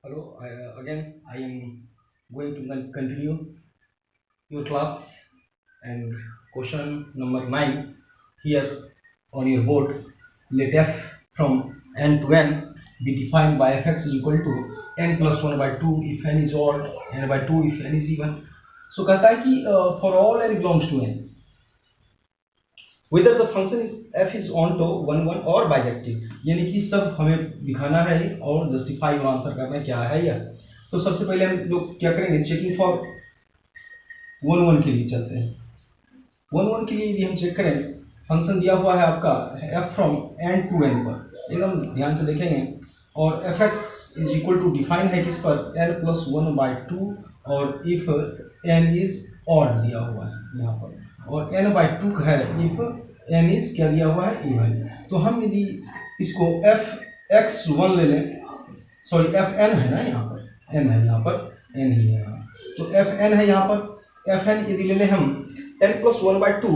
Hello, again I am going to continue your class and question number 9 here on your board. Let f from n to n be defined by fx is equal to n plus 1 by 2 if n is odd, n by 2 if n is even. So कहता है कि for all n belongs to n whether the function is f is onto 1 1 और bijective, यानी कि सब हमें दिखाना है और जस्टिफाई और आंसर करना है क्या है यह। तो सबसे पहले हम लोग क्या करेंगे, चेकिंग फॉर 1 1 के लिए चलते हैं। 1 1 के लिए यदि हम चेक करें, फंक्शन दिया हुआ है आपका f from n to n पर, एकदम ध्यान से देखेंगे। और f x is equal to define है किस पर, n प्लस 1 बाई 2, और इफ n इज ऑड दिया हुआ है यहाँ पर, और n बाई 2 है इफ n इज क्या दिया हुआ है, इवन। तो हम यदि इसको एफ एक्स 1 ले लें, सॉरी एफ एन है ना यहाँ पर, n है यहाँ पर, n ही है यहाँ, तो एफ एन है यहाँ पर। एफ एन यदि ले लें हम n प्लस 1 बाई 2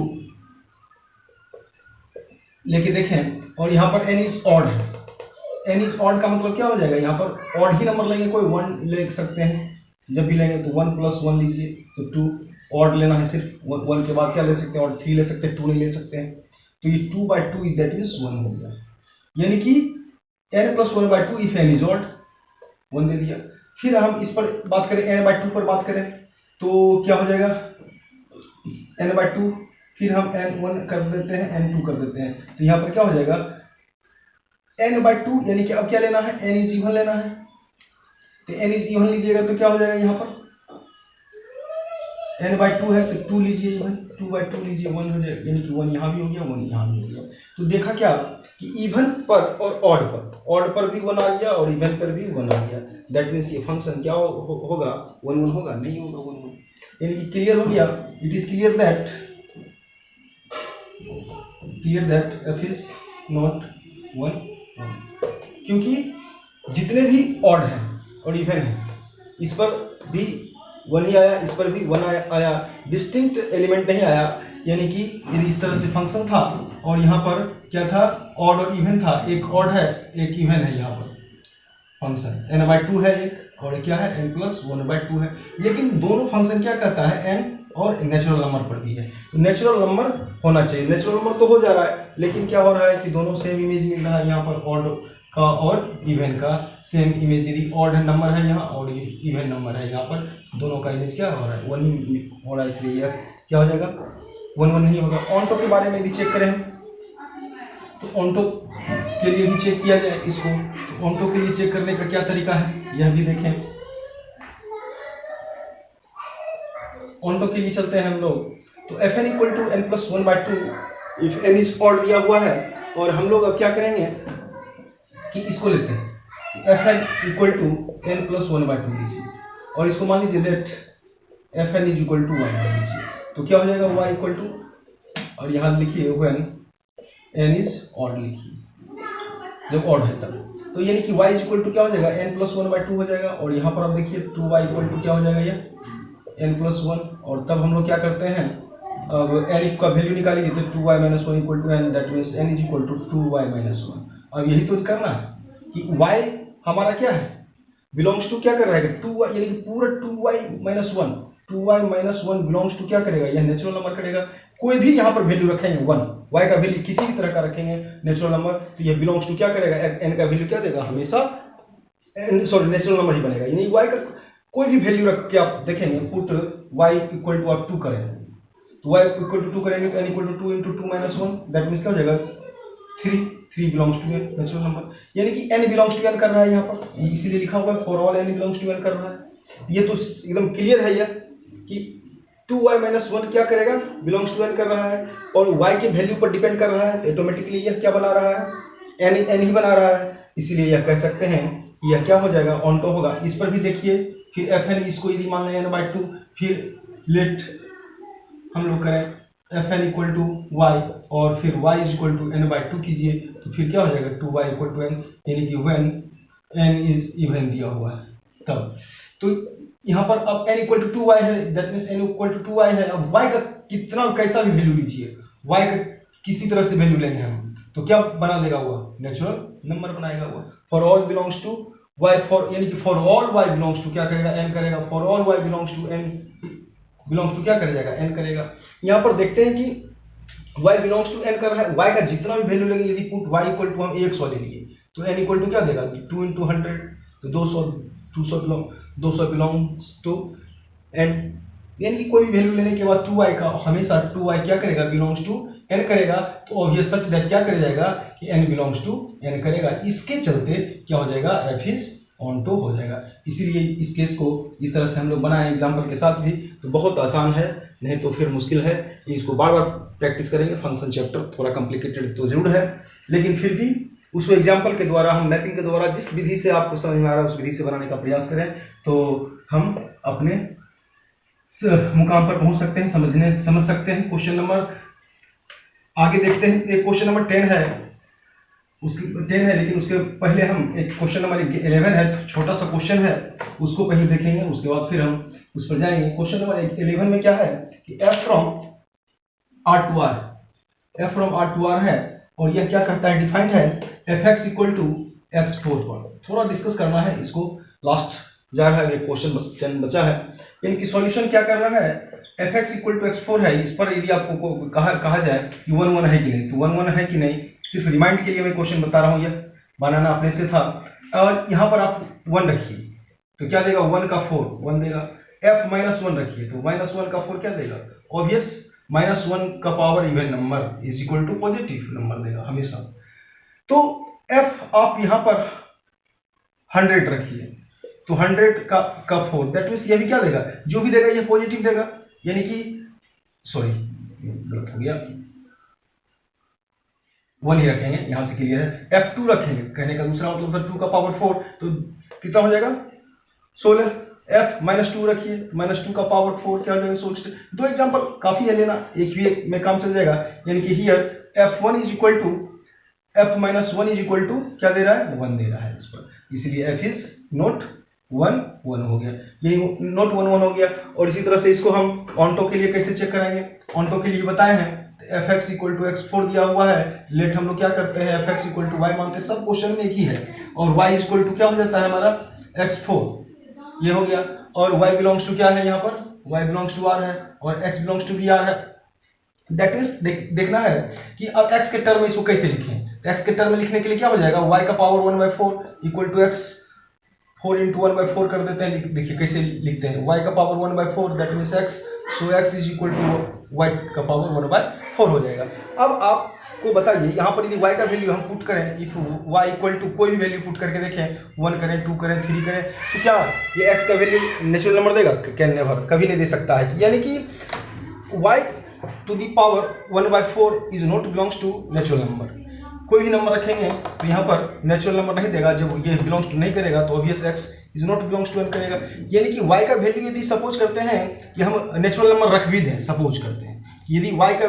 लेके देखें, और यहाँ पर n इज ऑड है। n इज ऑड का मतलब क्या हो जाएगा, यहाँ पर ऑड ही नंबर लेंगे, कोई 1 ले सकते हैं, जब भी लेंगे तो 1 प्लस 1 लीजिए, तो 2 ऑड लेना है, सिर्फ 1 के बाद क्या ले सकते हैं, और 3 ले सकते हैं, 2 नहीं ले सकते हैं। तो ये 2 बाई 2 दैट मीन्स 1 हो गया, यानी कि n plus 1 by 2 if n is odd 1 दे दिया। फिर हम इस पर बात करें, n बाई 2 पर बात करें तो क्या हो जाएगा, n बाई 2, फिर हम n1 कर देते हैं, n2 कर देते हैं, तो यहाँ पर क्या हो जाएगा n बाई 2, यानी कि अब क्या लेना है, n इज इवन लेना है। तो n इज इवन लीजिएगा तो क्या हो जाएगा, यहाँ पर n बाई 2 है तो 2 लीजिए इवन, 2 बाई 2 लीजिए 1 हो जाएगा, यानी कि 1 यहाँ भी हो गया, 1 यहाँ भी हो गया। तो देखा क्या कि इवन पर और ऑड पर भी 1 आ गया और इवन पर भी 1 आ गया। दैट मीन्स ये फंक्शन क्या होगा, 1 1 होगा, नहीं होगा 1 1, यानी कि क्लियर हो गया। It is clear that f is not 1 1, क्योंकि जितने भी ऑड हैं और इवन हैं, इस पर भी 1 ही आया, इस पर भी 1 आया, डिस्टिंक्ट एलिमेंट नहीं आया। यानी कि यदि इस तरह से फंक्शन था और यहाँ पर क्या था, ऑड और इवन था, एक ऑड है एक इवन है, यहाँ पर फंक्शन n बाई 2 है एक, और क्या है n प्लस 1 बाई 2 है, लेकिन दोनों फंक्शन क्या करता है, n और नेचुरल नंबर पर भी है, तो नेचुरल नंबर होना चाहिए। नेचुरल नंबर तो हो जा रहा है, लेकिन क्या हो रहा है कि दोनों सेम इमेज मिल रहा है, यहाँ पर ऑड का और इवन का सेम इमेज, यदि ऑड नंबर है यहाँ और इवन नंबर है यहाँ पर, दोनों का इमेज क्या हो रहा है, 1 ही हो रहा है, इसलिए यह क्या हो जाएगा, 1 1 नहीं होगा। ऑन्टो के बारे में यदि चेक करें तो ऑन्टो के लिए भी चेक किया जाए इसको, तो ऑन्टो के लिए चेक करने का क्या तरीका है यह भी देखें। ऑन्टो के लिए चलते हैं हम लोग, तो f n equal to n plus 1 by 2 if n is odd दिया हुआ है, और हम लोग अब क्या करेंगे कि इसको लेते हैं, f n equal to n plus 1 by 2 लीजिए, और इसको मान लीजिए let f n is equal to y मान लीजिए, तो क्या हो जाएगा वाई इक्वल टू, और यहाँ लिखिए व्हेन एन इज ऑड लिखिए, जब ऑड है तब, तो यानी कि y इज इक्वल टू क्या हो जाएगा, n प्लस 1 बाई 2 हो जाएगा, और यहाँ पर आप देखिए 2y इक्वल टू क्या हो जाएगा, ये n प्लस 1, और तब हम लोग क्या करते हैं, अब n का वैल्यू निकालेंगे तो 2y minus 1 equal to n, that means n is equal to 2y minus 1। अब यही तो करना है कि y हमारा क्या है, बिलोंग्स टू क्या कर रहा है, 2y, यानी कि पूरा 2y minus 1, 2y minus 1 belongs to क्या करेगा, यह नेचुरल नंबर करेगा। कोई भी यहाँ पर वैल्यू रखेंगे 1, y का वैल्यू किसी भी तरह का रखेंगे नेचुरल नंबर, तो यह बिलोंग्स टू क्या करेगा, n का वैल्यू क्या देगा, हमेशा सॉरी नेचुरल नंबर ही बनेगा, यानी y का कोई भी वैल्यू रख के आप देखेंगे, पुट y इक्वल टू आप 2 करें, तो y इक्वल टू 2 करेंगे तो n equal to 2 into 2 minus 1, that means क्या हो जाएगा 3 belongs to n natural number, यानी कि n बिलोंग्स टू n कर रहा है यहाँ पर, इसीलिए लिखा हुआ है for all n belongs to n कर रहा है। ये तो एकदम क्लियर है यह कि 2y माइनस 1 क्या करेगा, बिलोंग्स टू n कर रहा है, और y के वैल्यू पर डिपेंड कर रहा है, तो ऑटोमेटिकली यह क्या बना रहा है, n ही बना रहा है, इसीलिए यह कह सकते हैं कि यह क्या हो जाएगा, ऑन्टो होगा। इस पर भी देखिए, फिर एफ एन इसको यदि मान लें n बाई 2, फिर लेट हम लोग करें f n equal to y, और फिर y is equal to n by 2 कीजिए, तो फिर क्या हो जाएगा 2y इक्वल टू n, यानी कि व्हेन n इज इवन दिया हुआ है तब। तो यहाँ पर अब n इक्वल टू 2y है, that means n equal to 2y है। अब y का कितना कैसा भी वैल्यू लीजिए, y का किसी तरह से वैल्यू लेंगे हम, तो क्या बना देगा, हुआ नेचुरल नंबर बनाएगा हुआ, for all belongs to y for यानी कि for all y belongs to क्या करेगा n करेगा, for all y belongs to n belongs to क्या कर जाएगा n करेगा। यहाँ पर देखते हैं कि y बिलोंग्स टू n कर रहा है, y का जितना भी वैल्यू लेंगे, यदि पुट y इक्वल टू हम ax वाले लिए तो n इक्वल टू क्या देगा 2 into 100 तो 200 बिलोंग्स टू n, यानी कि कोई भी वैल्यू लेने के बाद 2y का हमेशा 2y क्या करेगा बिलोंग्स टू n करेगा, तो ऑब्वियस सच दैट क्या कर जाएगा कि n बिलोंग्स टू n करेगा। इसके चलते क्या हो जाएगा f इज ऑन टू हो जाएगा। इसीलिए इस केस को इस तरह से हम लोग बनाए एग्जाम्पल के साथ भी, तो बहुत आसान है, नहीं तो फिर मुश्किल है। इसको बार बार प्रैक्टिस करेंगे। फंक्शन चैप्टर थोड़ा कॉम्प्लिकेटेड तो जरूर है, लेकिन फिर भी उसको एग्जाम्पल के द्वारा, हम मैपिंग के द्वारा जिस विधि से आपको समझ में आ रहा है उस विधि से बनाने का प्रयास करें, तो हम अपने मुकाम पर पहुंच सकते हैं, समझ सकते हैं। क्वेश्चन नंबर आगे देखते हैं। एक क्वेश्चन नंबर 10 है, लेकिन उसके पहले हम एक क्वेश्चन नंबर 11 है, तो छोटा सा क्वेश्चन है, उसको पहले देखेंगे, उसके बाद फिर हम उस पर जाएंगे। क्वेश्चन नंबर 11 में क्या है कि f from r to r है, और यह क्या कहता है, डिफाइंड है fx इक्वल टू x4 पर। थोड़ा डिस्कस करना है इसको, लास्ट जा रहा है, क्वेश्चन बस 10 बचा है। इनकी सॉल्यूशन क्या कर रहा है, fx इक्वल टू x4 है, इस पर यदि आपको कहा जाए कि 1 1 है कि नहीं, तो 1 1 है कि नहीं, सिर्फ रिमाइंड के लिए मैं क्वेश्चन बता रहा हूँ, यह बनाना अपने से था। और यहाँ पर आप 1 रखिए तो क्या देगा, 1 का 4 1 देगा। f माइनस 1 रखिए तो माइनस 1 का 4 क्या देगा, ऑब्वियस माइनस 1 का power even number is equal to positive number देगा हमेशा। तो f आप यहाँ पर 100 रखिए तो 100 का 4, दैट मीन्स ये भी क्या देगा, जो भी देगा ये पॉजिटिव देगा, यानी कि सॉरी गलत हो गया, 1 ही रखेंगे, यहां से क्लियर है। f2 रखेंगे, कहने का दूसरा मतलब था 2 का पावर 4, तो कितना हो जाएगा 16। f माइनस 2 रखिए, माइनस 2 का पावर 4 क्या हो जाएगा 16। दो एग्जांपल काफी है लेना, एक भी में काम चल जाएगा। यानी कि here f1 is equal to f minus 1 is equal to क्या दे रहा है, 1 दे रहा है इस पर, इसलिए f इज नॉट 1 1 हो गया, ये नॉट 1 1 हो गया। और इसी तरह से इसको हम ऑनटो के लिए कैसे चेक करेंगे, ऑनटो के लिए बताए हैं fx इक्वल टू x4 दिया हुआ है, लेट हम लोग क्या करते हैं fx इक्वल टू y मानते हैं, सब क्वेश्चन में एक ही है, और y इक्वल टू क्या हो जाता है हमारा x4, ये हो गया। और y बिलोंग्स टू क्या है, यहाँ पर y बिलोंग्स टू r है और x बिलोंग्स टू भी r है। दैट इज देखना है कि अब x के टर्म में इसको कैसे लिखें, तो x के टर्म में लिखने के लिए क्या हो जाएगा, y का power 1/4 equal to x 4 into 1/4 कर देते हैं। देखिए कैसे लिखते हैं, y का power 1/4 that means x, so x is equal to y का पावर 1/4 हो जाएगा। अब आपको बताइए यहाँ पर यदि y का वैल्यू हम पुट करें, इफ y इक्वल टू कोई भी वैल्यू पुट करके देखें, 1 करें 2 करें 3 करें, तो क्या ये x का वैल्यू नेचुरल नंबर देगा, कैन नेवर, कभी नहीं दे सकता है। यानी कि y to the power 1/4 is not belongs to natural number. कोई भी नंबर रखेंगे तो यहाँ पर नेचुरल नंबर नहीं देगा, जब ये बिलोंग्स टू नहीं करेगा तो obvious x is not belongs to n करेगा। यानी कि y का वैल्यू यदि सपोज करते हैं कि हम नेचुरल नंबर रख भी दें, सपोज करते हैं यदि y का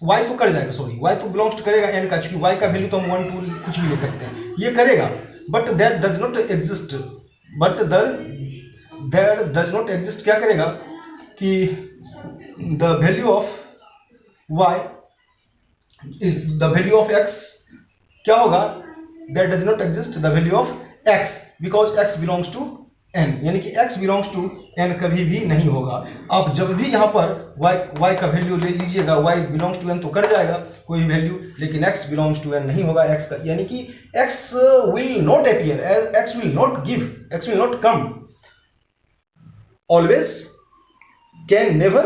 y तो कर जाएगा, सॉरी y तो बिलोंग्स टू करेगा n का, क्योंकि y का वैल्यू तो हम 1 2 कुछ भी ले सकते हैं, ये करेगा, but that does not exist, क्या करेगा कि the value of y is the value of x क्या होगा, that does not exist the value of x because x belongs to n, यानी कि x belongs to n कभी भी नहीं होगा। आप जब भी यहाँ पर y का वैल्यू ले लीजिएगा, y belongs to n तो कर जाएगा कोई भी वैल्यू, लेकिन x belongs to n नहीं होगा, x का यानी कि x will not appear, x will not give, x will not come, always can never,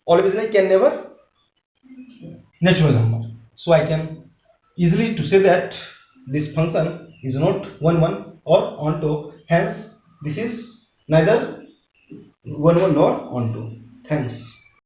always नहीं can never natural number. So I can easily to say that this function is not 1 1 or onto, hence this is neither 1 1 nor onto. Thanks.